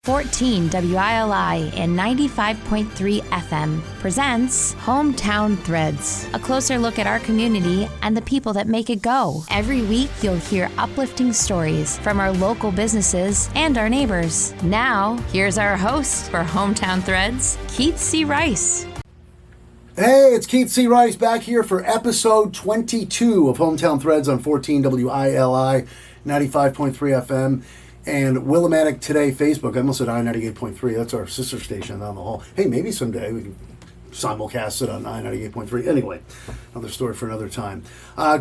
14 WILI and 95.3 FM presents Hometown Threads, a closer look at our community and the people that make it go. Every week, you'll hear uplifting stories from our local businesses and our neighbors. Now, here's our host for Hometown Threads, Keith C. Rice. Hey, it's Keith C. Rice back here for episode 22 of Hometown Threads on 14 WILI, 95.3 FM. And Willimantic Today Facebook. I almost said I-98.3. That's our sister station down the hall. Hey, maybe someday we can simulcast it on I-98.3. Anyway, another story for another time.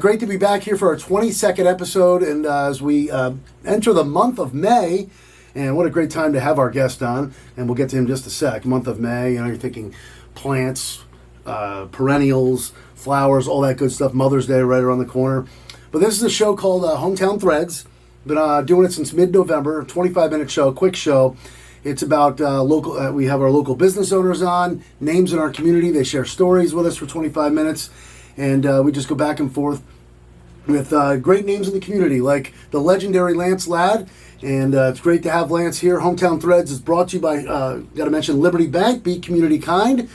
Great to be back here for our 22nd episode. And as we enter the month of May, and what a great time to have our guest on. And we'll get to him in just a sec. Month of May, you know, you're thinking plants, perennials, flowers, all that good stuff. Mother's Day right around the corner. But this is a show called Hometown Threads. Been doing it since mid-November, 25-minute show, quick show. It's about local. We have our local business owners on, names in our community. They share stories with us for 25 minutes, and we just go back and forth with great names in the community, like the legendary Lance Ladd. And it's great to have Lance here. Hometown Threads is brought to you by, got to mention, Liberty Bank, Be Community Kind.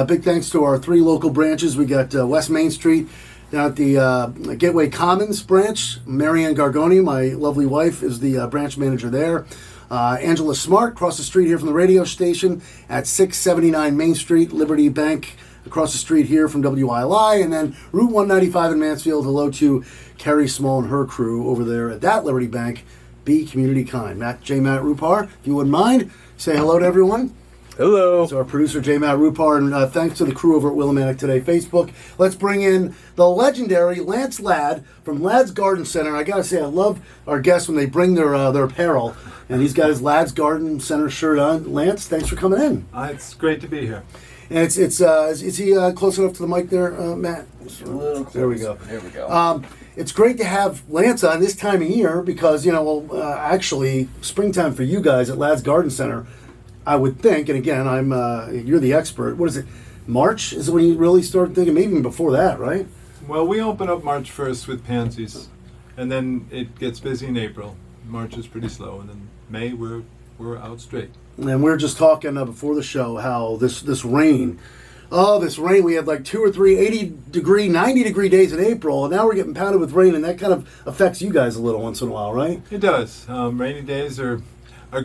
Big thanks to our 3 local branches. We got West Main Street, down at the Gateway Commons branch. Marianne Gargoni, my lovely wife, is the branch manager there. Angela Smart, across the street here from the radio station at 679 Main Street, Liberty Bank, across the street here from WILI. And then Route 195 in Mansfield. Hello to Carrie Small and her crew over there at that Liberty Bank. Be Community Kind. Matt Rupar, if you wouldn't mind, say hello to everyone. Hello. So our producer, J. Matt Rupar, and thanks to the crew over at Willimantic Today Facebook. Let's bring in the legendary Lance Ladd from Ladd's Garden Center. I got to say, I love our guests when they bring their apparel, and he's got his Ladd's Garden Center shirt on. Lance, thanks for coming in. It's great to be here. And is he close enough to the mic there, Matt? A little close. There we go. There we go. It's great to have Lance on this time of year because, actually, springtime for you guys at Ladd's Garden Center, I would think, and again, you're the expert. What is it? March is when you really start thinking, maybe even before that, right? Well, we open up March 1st with pansies, and then it gets busy in April. March is pretty slow, and then May we're out straight. And we were just talking before the show how this rain, we had like 2 or 3 80-degree, 90-degree days in April, and now we're getting pounded with rain, and that kind of affects you guys a little once in a while, right? It does. Rainy days are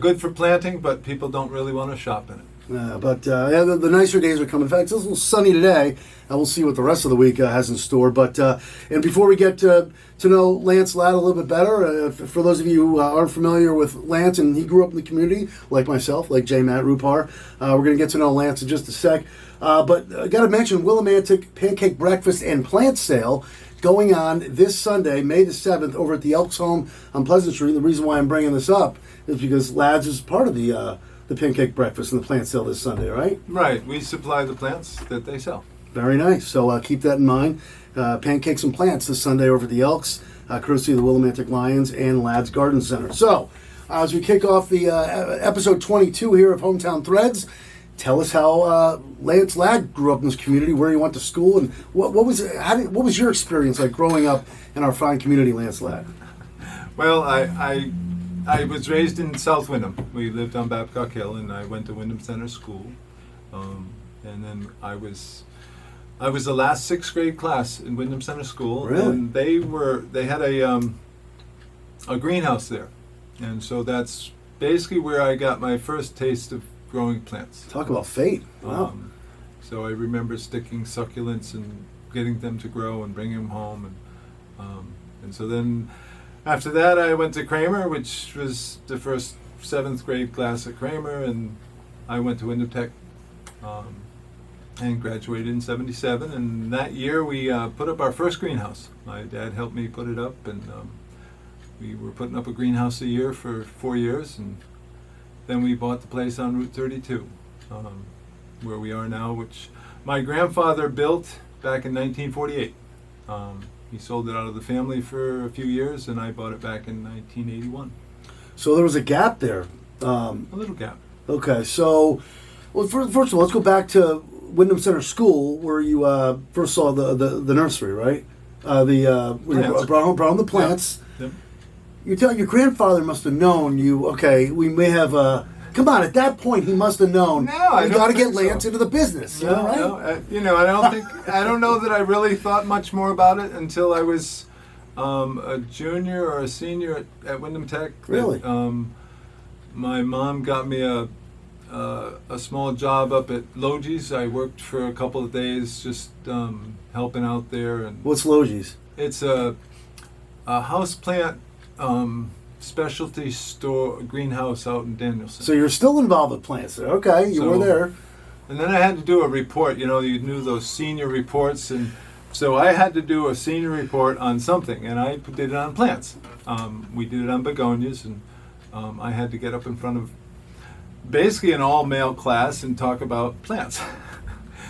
good for planting, but people don't really want to shop in it. The nicer days are coming. In fact, it's a little sunny today. We'll see what the rest of the week has in store. But and before we get to know Lance Ladd a little bit better, for those of you who aren't familiar with Lance, and he grew up in the community, like myself, like J. Matt Rupar, we're going to get to know Lance in just a sec. But I got to mention Willimantic Pancake Breakfast and Plant Sale going on this Sunday, May the 7th, over at the Elks Home on Pleasant Street. The reason why I'm bringing this up is because Ladd's is part of the pancake breakfast and the plant sale this Sunday, right? Right. We supply the plants that they sell. Very nice. So keep that in mind. Pancakes and plants this Sunday over at the Elks, courtesy of the Willimantic Lions and Ladd's Garden Center. So as we kick off the episode 22 here of Hometown Threads, tell us how Lance Ladd grew up in this community, where he went to school, and what was your experience like growing up in our fine community, Lance Ladd? Well, I was raised in South Windham. We lived on Babcock Hill, and I went to Windham Center School. And then I was the last 6th grade class in Windham Center School. Really? And they had a greenhouse there, and so that's basically where I got my first taste of growing plants. Talk about fate. Wow. So I remember sticking succulents and getting them to grow and bringing them home, and so then. After that, I went to Kramer, which was the first 7th grade class at Kramer, and I went to Windham Tech and graduated in '77. And that year, we put up our first greenhouse. My dad helped me put it up, and we were putting up a greenhouse a year for 4 years, and then we bought the place on Route 32, where we are now, which my grandfather built back in 1948. He sold it out of the family for a few years, and I bought it back in 1981. So there was a gap there. A little gap. Okay, so first of all, let's go back to Windham Center School, where you first saw the nursery, right? You brought home the plants. Yep. Your grandfather must have known you. Okay, we may have Come on, at that point he must have known. No, I you don't got to get think so. Lance into the business. You know, right? No, I don't know that I really thought much more about it until I was a junior or a senior at Wyndham Tech. Really? My mom got me a small job up at Logis. I worked for a couple of days, just helping out there. And What's Logis? it's a houseplant specialty store greenhouse out in Danielson. So you're still involved with plants there. Okay, you were there. And then I had to do a report. You know, you knew those senior reports, and so I had to do a senior report on something, and I did it on plants. We did it on begonias, and I had to get up in front of basically an all-male class and talk about plants.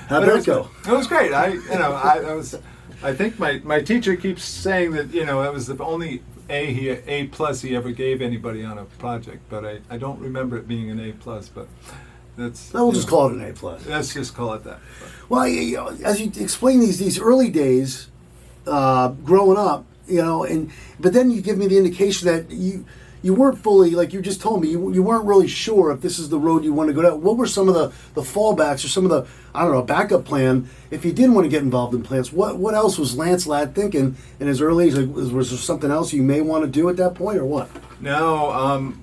How'd that go? It was great. I think my teacher keeps saying that, you know, that was the only A plus he ever gave anybody on a project, but I don't remember it being an A plus, but that's. We'll just call it an A plus. Let's just call it that. Well, as you explain these early days, growing up, you know, but then you give me the indication that you weren't fully, like you just told me, you weren't really sure if this is the road you want to go down. What were some of the fallbacks or some of the, I don't know, backup plan if you didn't want to get involved in plants? What else was Lance Ladd thinking in his early age? Like, was there something else you may want to do at that point or what? No,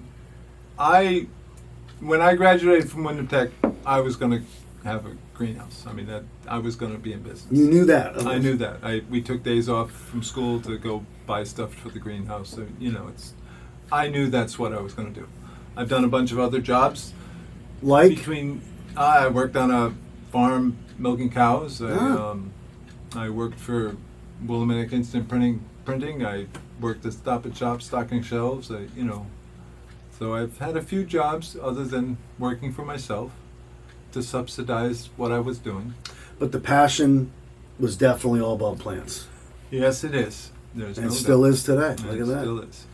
when I graduated from Wyndham Tech, I was going to have a greenhouse. I mean, that I was going to be in business. You knew that. I knew that. We took days off from school to go buy stuff for the greenhouse. So, you know, I knew that's what I was going to do. I've done a bunch of other jobs. Like? I worked on a farm milking cows. I worked for Willimantic Instant Printing. I worked at Stop and Shop stocking shelves. So I've had a few jobs other than working for myself to subsidize what I was doing. But the passion was definitely all about plants. Yes, it is. There's and no still doubt. is today. And Look it at that. still is.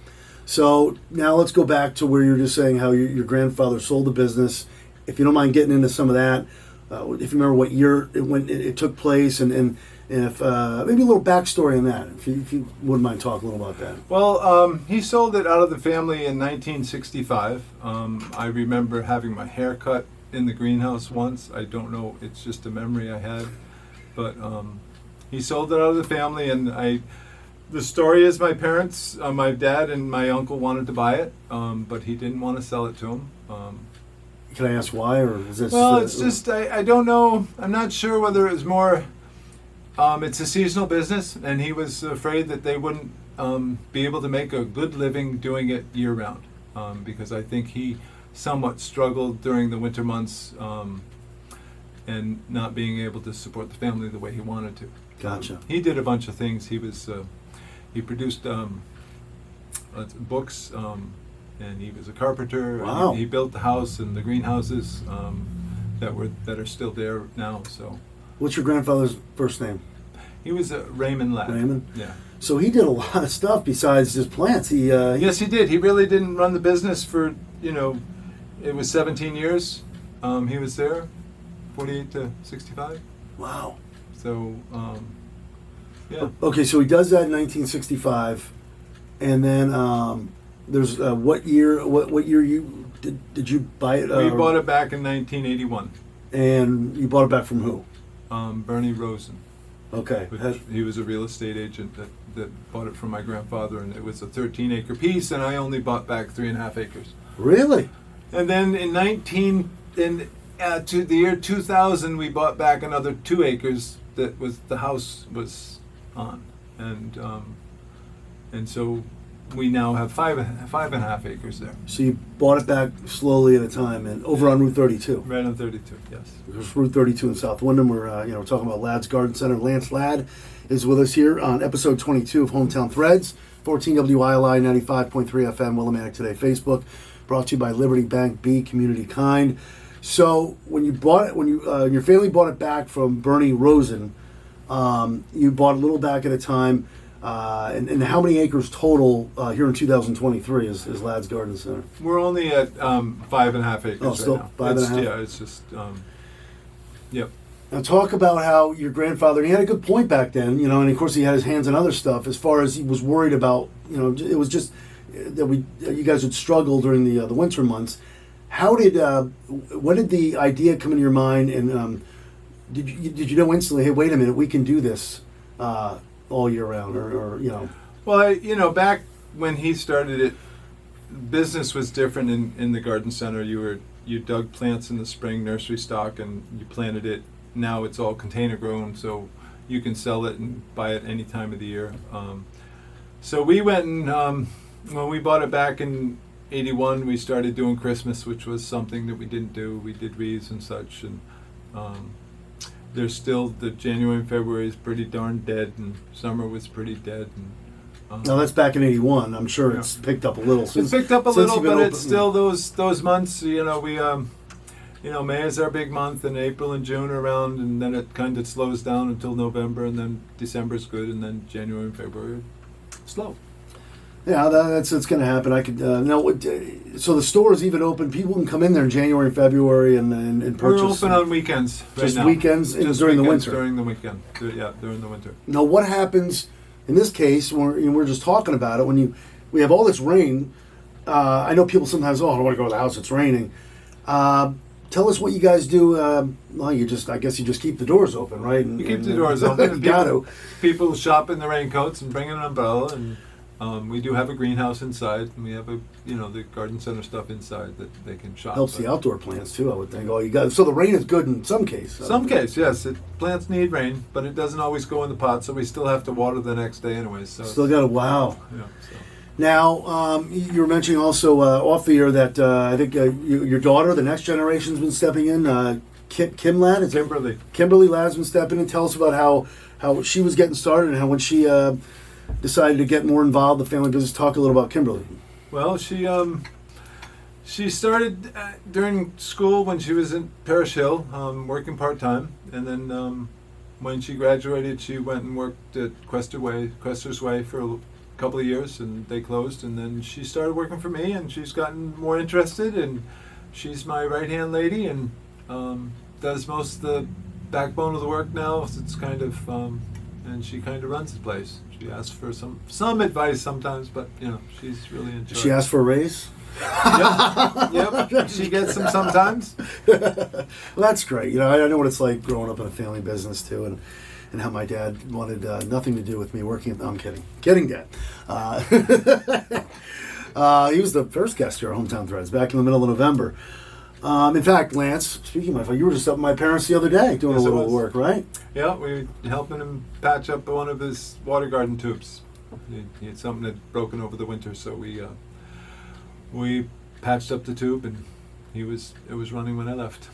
So now let's go back to where you were just saying how your grandfather sold the business. If you don't mind getting into some of that, if you remember what year when it took place, and if maybe a little backstory on that, if you wouldn't mind talking a little about that. Well, he sold it out of the family in 1965. I remember having my hair cut in the greenhouse once. I don't know, it's just a memory I had. But he sold it out of the family, and the story is my parents, my dad and my uncle wanted to buy it, but he didn't want to sell it to him. Can I ask why, or is this? Well, it's just, I don't know. I'm not sure whether it was more, it's a seasonal business, and he was afraid that they wouldn't be able to make a good living doing it year-round, because I think he somewhat struggled during the winter months and not being able to support the family the way he wanted to. Gotcha. He did a bunch of things. He produced books, and he was a carpenter. Wow. And he built the house and the greenhouses that are still there now. So What's your grandfather's first name? he was Raymond Ladd. Raymond? Yeah. So he did a lot of stuff besides just plants. Yes, he did. He really didn't run the business for, it was 17 years. He was there, 48 to 65. Wow. So, yeah. Okay, so he does that in 1965, and then there's what year? What year you did you buy it? We bought it back in 1981. And you bought it back from who? Bernie Rosen. Okay. He was a real estate agent that bought it from my grandfather, and it was a 13-acre piece, and I only bought back 3.5 acres. Really? And then to the year 2000, we bought back another 2 acres that was the house was on, and so we now have 5.5 acres there. So you bought it back slowly at a time, and over on Route 32. Right on 32, yes. There's Route 32 in South Wyndham. We're we're talking about Ladd's Garden Center. Lance Ladd is with us here on episode 22 of Hometown Threads, 14 WILI 95.3 FM, Willimantic Today Facebook, brought to you by Liberty Bank. Be community kind. So when you bought it, your family bought it back from Bernie Rosen, you bought a little back at a time. And how many acres total here in 2023 is Ladd's Garden Center? We're only at 5.5 acres Oh, still right now. 5.5? Yeah, it's just, yep. Now talk about how your grandfather, he had a good point back then, and of course he had his hands on other stuff as far as he was worried about, it was just that you guys would struggle during the winter months. How did when did the idea come into your mind, and did you know instantly? Hey, wait a minute, we can do this all year round, or you know? Well, back when he started it, business was different in the garden center. You dug plants in the spring, nursery stock, and you planted it. Now it's all container grown, so you can sell it and buy it any time of the year. So we went and when we bought it back in '81, we started doing Christmas, which was something that we didn't do. We did wreaths and such, and there's still the January and February is pretty darn dead, and summer was pretty dead. And Now that's back in '81. I'm sure it's picked up a little. It's picked up a little, you've been but open. it's still those months. We May is our big month, and April and June are around, and then it kind of slows down until November, and then December's good, and then January and February slow. Yeah, that's going to happen. I could so the store is even open. People can come in there in January and February and purchase. We're open on weekends right just now. weekends and Just during the weekends winter. During the weekend, during the winter. Now, what happens in this case? We're just talking about it. When we have all this rain, I know people sometimes. I don't want to go to the house. It's raining. Tell us what you guys do. Well, I guess you just keep the doors open, right? You keep the doors open. You got to. People shop in the raincoats and bring an umbrella, and we do have a greenhouse inside, and we have the garden center stuff inside that they can shop. Helps the outdoor plants too, I would think. So the rain is good in some case. Some case, yes. Plants need rain, but it doesn't always go in the pot, so we still have to water the next day anyway. So Still got to wow. yeah. So. Now, you were mentioning also off the air that I think your daughter, the next generation's been stepping in. Kim Ladd, is it? Kimberly Ladd's been stepping in. Tell us about how she was getting started and how when she decided to get more involved in the family business. Talk a little about Kimberly. Well, she started during school when she was in Parish Hill, working part-time, and then when she graduated, she went and worked at Quester's Way for a couple of years, and they closed, and then she started working for me, and she's gotten more interested, and she's my right-hand lady, and does most of the backbone of the work now. It's kind of and she kind of runs the place. She asks for some advice sometimes, but she's really in charge. She asked for a raise. Yep. She gets them sometimes. Well, that's great. I know what it's like growing up in a family business too, and how my dad wanted nothing to do with me working. I'm kidding, Dad. He was the first guest here at Hometown Threads back in the middle of November. In fact, Lance, speaking of, you were just up at my parents the other day doing Yes, a little work, right? Yeah, we were helping him patch up one of his water garden tubes. He had something that broken over the winter, so we patched up the tube, and it was running when I left.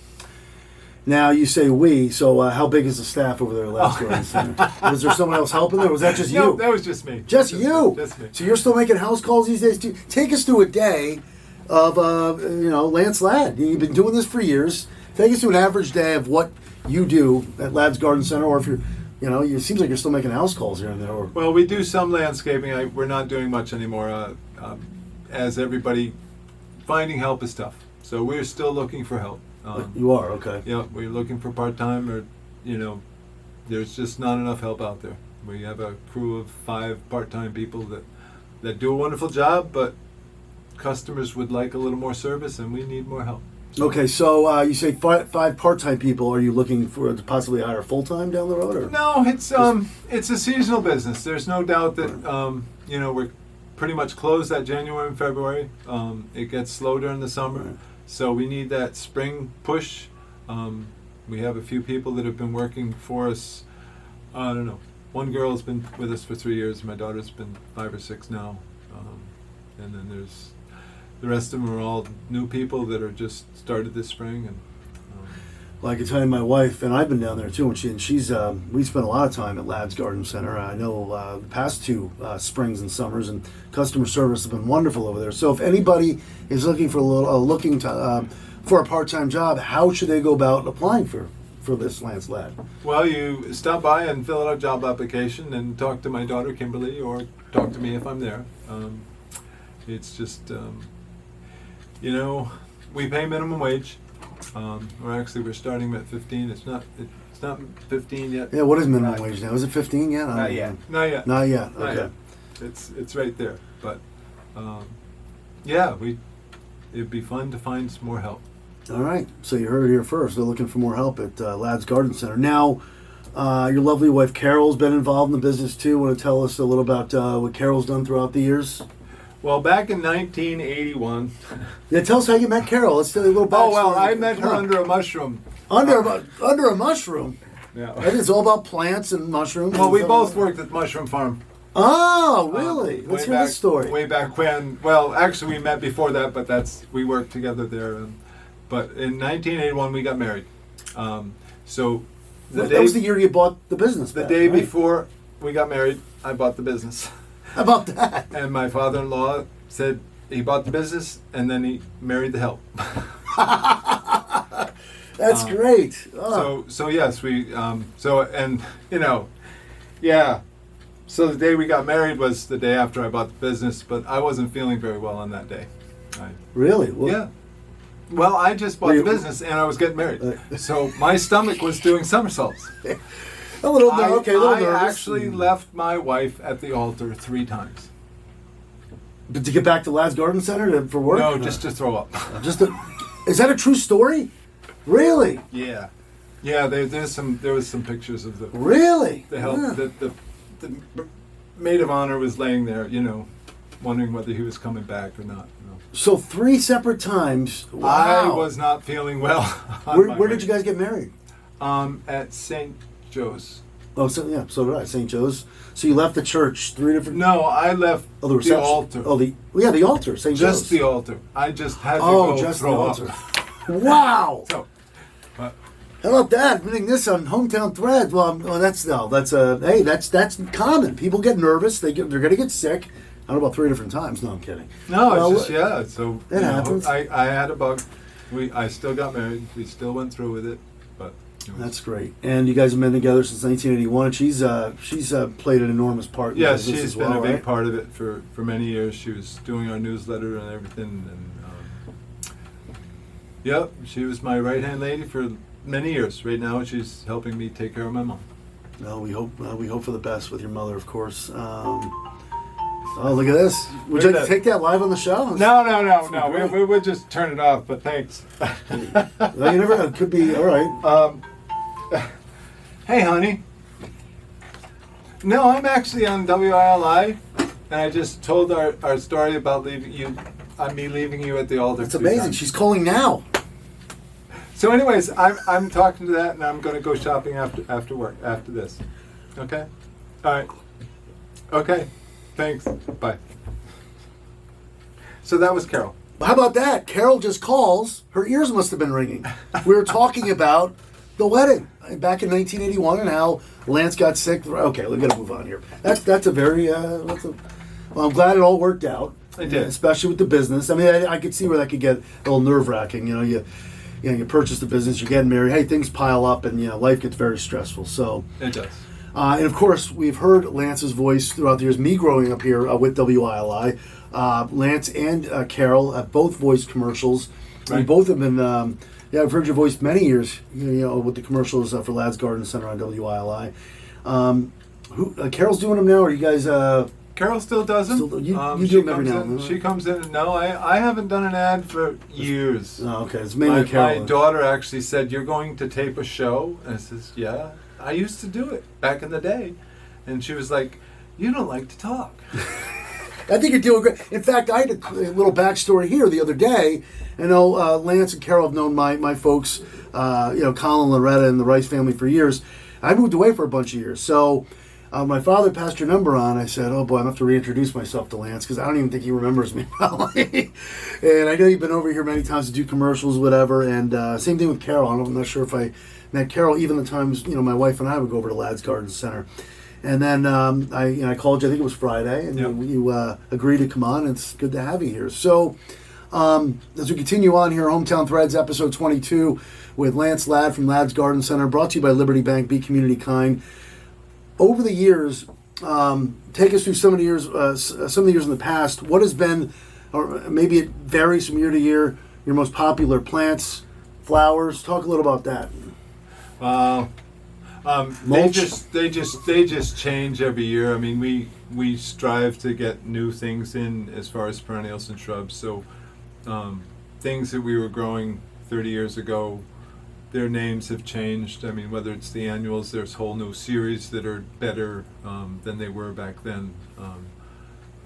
Now you say we, so how big is the staff over there at Labs Garden Center? Was there someone else helping there, or was that just you? No, that was just me. Just you? Just me. So you're still making house calls these days too? Take us through a day of Lance Ladd. You've been doing this for years. Take us through an average day of what you do at Ladd's Garden Center, or if you're, it seems like you're still making house calls here and there. Well, we do some landscaping. We're not doing much anymore. As everybody, finding help is tough. So we're still looking for help. You are, okay. Yeah, we're looking for part-time, or there's just not enough help out there. We have a crew of 5 part-time people that do a wonderful job, but customers would like a little more service, and we need more help. Okay, so you say 5 part-time people. Are you looking to possibly hire full-time down the road, or? No, it's a seasonal business. There's no doubt that we're pretty much closed that January and February. It gets slow during the summer. Right. So we need that spring push. We have a few people that have been working for us. I don't know. One girl has been with us for 3 years. My daughter's been 5 or 6 now. And then there's the rest of them are all new people that are just started this spring. And Well, I can tell you, my wife and I've been down there too, and she's we spent a lot of time at Ladd's Garden Center. I know the past 2 springs and summers, and customer service has been wonderful over there. So if anybody is looking for for a part-time job, how should they go about applying for this Lance Ladd? well, you stop by and fill out a job application and talk to my daughter Kimberly, or talk to me if I'm there. It's just we pay minimum wage. We're starting at 15. It's not 15 yet. Yeah, what is minimum wage now? Is it 15 yet? Not yet. Not yet. Not Okay. yet. It's right there. But it'd be fun to find some more help. All right. So you heard it here first. They're looking for more help at Ladd's Garden Center. Now, your lovely wife Carol's been involved in the business too. Want to tell us a little about what Carol's done throughout the years? Well, back in 1981. Yeah, tell us how you met Carol. Let's tell you a little backstory. Oh well, I met Come her on. under a mushroom. Under a mushroom. Yeah. I think it's all about plants and mushrooms. Well, we and both stuff. worked at the mushroom farm. Oh, really? Let's Way hear this story. Way back when. Well, actually, we met before that, but we worked together there. But in 1981, we got married. So That was the year you bought the business. the back, day right? before we got married, I bought the business. How about that? And my father-in-law said he bought the business, and then he married the help. That's great. Oh. So yes, yeah. So the day we got married was the day after I bought the business, but I wasn't feeling very well on that day. Really? Well, Yeah. Well, I just bought Were the you- business and I was getting married, so my stomach was doing somersaults. A little, I little nervous. actually left my wife at the altar 3 times. But to get back to Ladd's Garden Center for work? No, just to throw up. Is that a true story? Really? Yeah, yeah. There was some pictures of the Really? help. Yeah. The maid of honor was laying there, wondering whether he was coming back or not. So 3 separate times. I Wow. was not feeling well. Where did you guys get married? At St. Joe's. Oh, so did I. St. Joe's. So you left the church 3 different. No, I left Oh, the reception. altar. Oh, the altar. St. Joe's. Just the altar. I just had to Oh, go just the throw altar. up. Wow. So, but How about that? Winning this on Hometown Threads. Well, that's common. People get nervous. They're going to get sick. I don't know about 3 different times. No, I'm kidding. no, Well, it's just yeah. So it happens. I had a bug. I still got married. We still went through with it, but That's great. And you guys have been together since 1981. And she's played an enormous part in yes, this she's as been well, a big right? part of it for many years. She was doing our newsletter and everything, and yep, she was my right hand lady for many years. Right now, she's helping me take care of my mom. Well, we hope for the best with your mother, of course. Oh, look at this. Would you Look like at to take that live on the show? No. great. We would just turn it off. But thanks. Well, you never know. It could be all right. Hey, honey. No, I'm actually on WILI, and I just told our story about me leaving you at the altar. That's 2 amazing. times. She's calling now. So, anyways, I'm talking to that, and I'm going to go shopping after work after this. Okay. All right. Okay. Thanks. Bye. So that was Carol. How about that? Carol just calls. Her ears must have been ringing. We were talking about the wedding back in 1981 and how Lance got sick. Okay, we're gonna move on here. That's a very. Well, I'm glad it all worked out. It did. Especially with the business. I mean, I could see where that could get a little nerve wracking. You purchase the business, you're getting married. Hey, things pile up, and life gets very stressful. So. It does. And of course, we've heard Lance's voice throughout the years. Me growing up here with WILI, Lance and Carol have both voiced commercials. Right. We both have been. I've heard your voice many years. With the commercials for Ladd's Garden Center on WILI. Carol's doing them now, or you guys? Carol still does them. Still- you She do them every comes now in- and then, She right? comes in. No, I haven't done an ad for years. Oh, okay, it's mainly Carol. My daughter actually said, "You're going to tape a show?" And I says, "Yeah, I used to do it back in the day." And she was like, "You don't like to talk." I think you're doing great. In fact, I had a little backstory here the other day. I know Lance and Carol have known my folks, Colin, Loretta, and the Rice family for years. I moved away for a bunch of years. So my father passed your number on. I said, oh, boy, I'm going to have to reintroduce myself to Lance because I don't even think he remembers me, probably. And I know you've been over here many times to do commercials, whatever. And same thing with Carol. I'm not sure if I met Carol even the times, my wife and I would go over to Ladd's Garden Center. And then I called you, I think it was Friday, and Yep. you agreed to come on, and it's good to have you here. So as we continue on here, Hometown Threads, episode 22, with Lance Ladd from Ladd's Garden Center, brought to you by Liberty Bank, Be Community Kind. Over the years, take us through some of the years in the past. What has been, or maybe it varies from year to year, your most popular plants, flowers? Talk a little about that. They just change every year. I mean, we strive to get new things in as far as perennials and shrubs. So things that we were growing 30 years ago, their names have changed. I mean, whether it's the annuals, there's whole new series that are better than they were back then.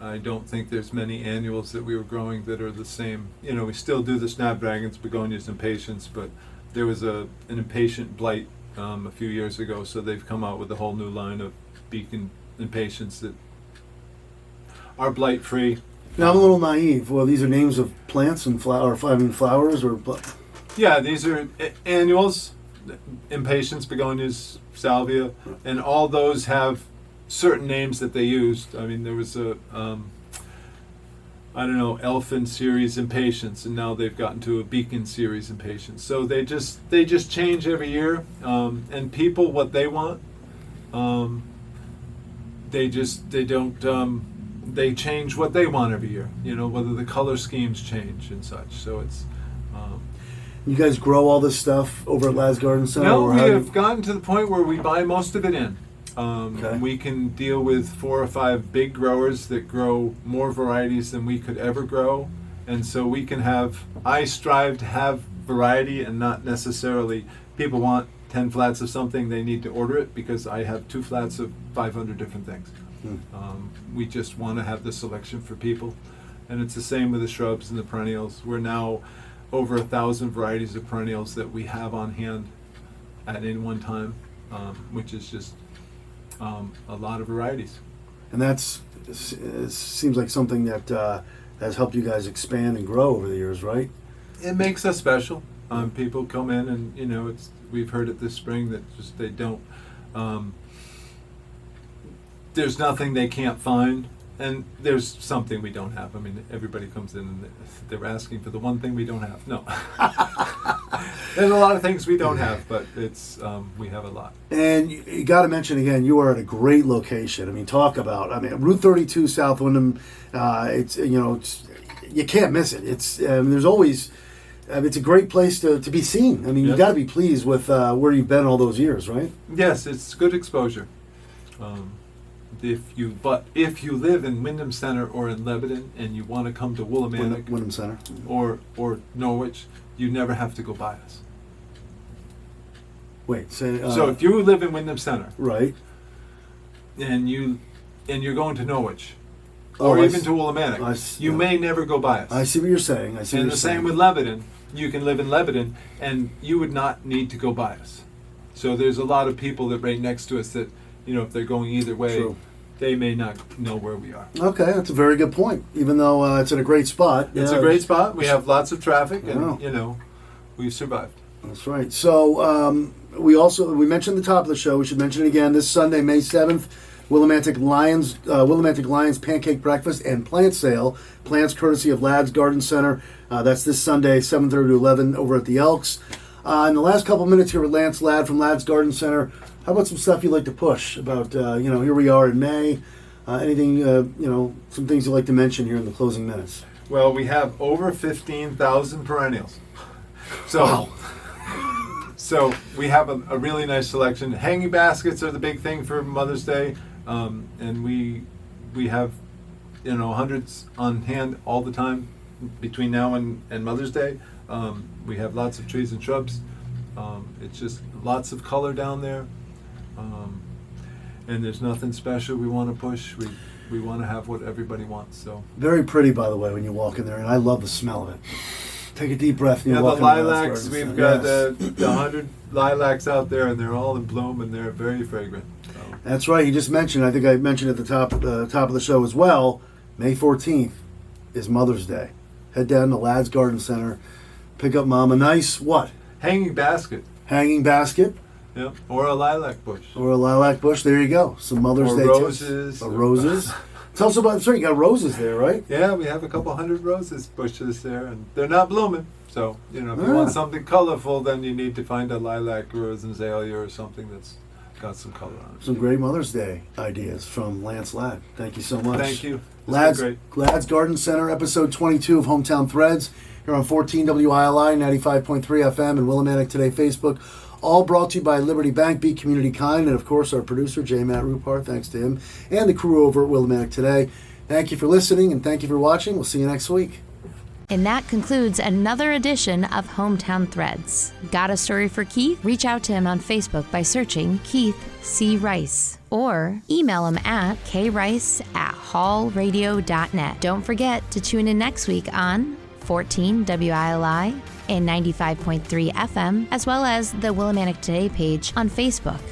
I don't think there's many annuals that we were growing that are the same. You know, we still do the snapdragons, begonias, impatiens, but there was an impatient blight a few years ago, so they've come out with a whole new line of beacon impatiens that are blight free. Now I'm a little naive. Well, these are names of plants and flowers or. Yeah, these are annuals, impatiens, begonias, salvia, and all those have certain names that they used. I mean, there was a, elfin series impatiens, and now they've gotten to a beacon series impatiens. So they just change every year, and people what they want, they change what they want every year. You know, whether the color schemes change and such. So it's. You guys grow all this stuff over at Ladd's Garden Center? No, or we how do have gotten to the point where we buy most of it in. Okay. We can deal with 4 or 5 big growers that grow more varieties than we could ever grow, and so we can have. I strive to have variety and not necessarily people want 10 flats of something, they need to order it because I have 2 flats of 500 different things. We just want to have the selection for people, and it's the same with the shrubs and the perennials. We're now over 1,000 varieties of perennials that we have on hand at any one time, which is just a lot of varieties. And it seems like something that has helped you guys expand and grow over the years, right? It makes us special. People come in and, you know, we've heard it this spring that just they don't, there's nothing they can't find. And there's something we don't have. I mean, everybody comes in and they're asking for the one thing we don't have. No. There's a lot of things we don't have, but we have a lot. And you got to mention again, you are at a great location. I mean, Route 32 South Windham. You can't miss it. There's always. It's a great place to be seen. I mean, you got to be pleased with where you've been all those years, right? Yes, it's good exposure. If you live in Windham Center or in Lebanon and you want to come to Willimantic, Windham Center, or Norwich, you never have to go by us. Wait, say. So if you live in Windham Center, right, and you're going to Norwich, or even to Willimantic, you may never go by us. I see what you're saying. And the same with Lebanon. You can live in Lebanon, and you would not need to go by us. So there's a lot of people that right next to us that, you know, if they're going either way. True. They may not know where we are. Okay, that's a very good point. Even though it's in a great spot. It's a great spot. We have lots of traffic, and, you know, we've survived. That's right. So we mentioned the top of the show. We should mention it again. This Sunday, May 7th, Willimantic Lions Pancake Breakfast and Plant Sale. Plants courtesy of Ladd's Garden Center. That's this Sunday, 7:30 to 11 over at the Elks. In the last couple minutes here with Lance Ladd from Ladd's Garden Center, how about some stuff you'd like to push about, here we are in May, anything, some things you'd like to mention here in the closing minutes? Well, we have over 15,000 perennials. So, wow. So we have a really nice selection. Hanging baskets are the big thing for Mother's Day, and we have, hundreds on hand all the time between now and Mother's Day. We have lots of trees and shrubs. It's just lots of color down there. And there's nothing special we want to push. We want to have what everybody wants. So very pretty, by the way, when you walk in there, and I love the smell of it. Take a deep breath. And the lilacs. We've got yes. 100 lilacs out there, and they're all in bloom, and they're very fragrant. So. That's right. You just mentioned. I think I mentioned at the top of the show as well. May 14th is Mother's Day. Head down to Ladd's Garden Center, pick up Mom a nice what? Hanging basket. Hanging basket. Yep. Or a lilac bush. Or a lilac bush. There you go. Some Mother's Day roses. tips. Roses. Tell us about. Sorry, you got roses there, right? Yeah, we have a couple hundred roses bushes there, and they're not blooming. So if you want something colorful, then you need to find a lilac or a azalea or something that's got some color on it. Some great Mother's Day ideas from Lance Ladd. Thank you so much. Thank you. Ladd's Garden Center, episode 22 of Hometown Threads. Here on 14 WILI, 95.3 FM, and Willimantic Today Facebook. All brought to you by Liberty Bank, Be Community Kind, and of course our producer, J. Matt Rupar. Thanks to him and the crew over at Willimantic Today. Thank you for listening and thank you for watching. We'll see you next week. And that concludes another edition of Hometown Threads. Got a story for Keith? Reach out to him on Facebook by searching Keith C. Rice, or email him at krice@hallradio.net. Don't forget to tune in next week on 14 WILI and 95.3 FM, as well as the Willimantic Today page on Facebook.